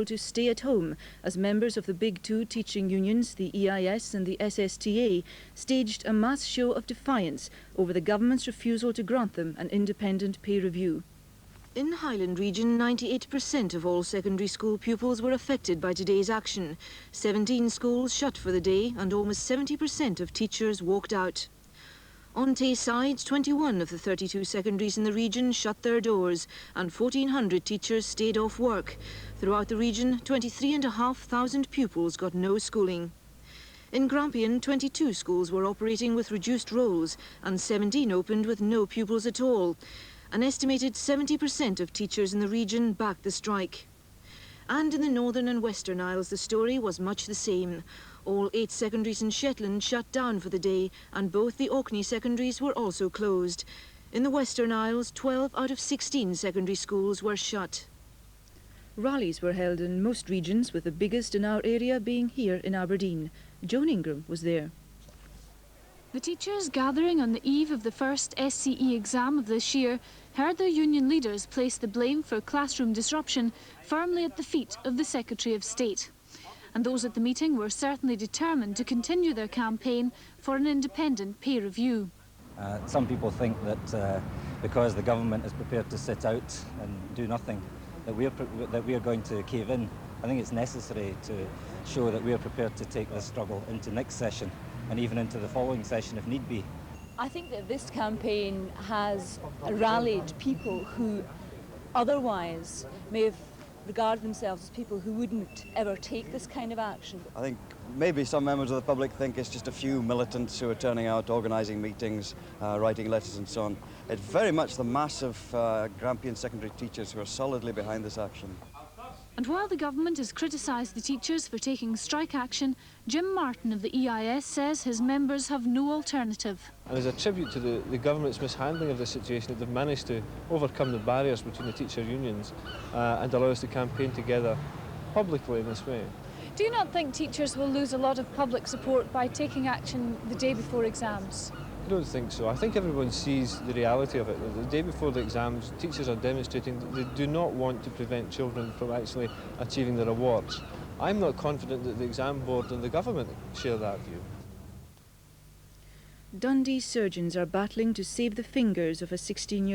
to stay at home as members of the big two teaching unions, the EIS and the SSTA, staged a mass show of defiance over the government's refusal to grant them an independent pay review. In the Highland region, 98% of all secondary school pupils were affected by today's action. 17 schools shut for the day and almost 70% of teachers walked out. On Tayside, 21 of the 32 secondaries in the region shut their doors and 1,400 teachers stayed off work. Throughout the region, 23,500 pupils got no schooling. In Grampian, 22 schools were operating with reduced rolls and 17 opened with no pupils at all. An estimated 70% of teachers in the region backed the strike. And in the Northern and Western Isles, the story was much the same. All 8 secondaries in Shetland shut down for the day, and both the Orkney secondaries were also closed. In the Western Isles, 12 out of 16 secondary schools were shut. Rallies were held in most regions, with the biggest in our area being here in Aberdeen. Joan Ingram was there. The teachers gathering on the eve of the first SCE exam of this year heard their union leaders place the blame for classroom disruption firmly at the feet of the Secretary of State. And those at the meeting were certainly determined to continue their campaign for an independent pay review. Some people think that because the government is prepared to sit out and do nothing, that we are going to cave in. I think it's necessary to show that we are prepared to take this struggle into next session and even into the following session if need be. I think that this campaign has rallied people who otherwise may have regarded themselves as people who wouldn't ever take this kind of action. I think maybe some members of the public think it's just a few militants who are turning out, organising meetings, writing letters and so on. It's very much the mass of Grampian secondary teachers who are solidly behind this action. And while the government has criticised the teachers for taking strike action, Jim Martin of the EIS says his members have no alternative. And as a tribute to the government's mishandling of the situation, that they've managed to overcome the barriers between the teacher unions and allow us to campaign together publicly in this way. Do you not think teachers will lose a lot of public support by taking action the day before exams? I don't think so. I think everyone sees the reality of it. The day before the exams, teachers are demonstrating that they do not want to prevent children from actually achieving their awards. I'm not confident that the exam board and the government share that view. Dundee surgeons are battling to save the fingers of a 16-year-old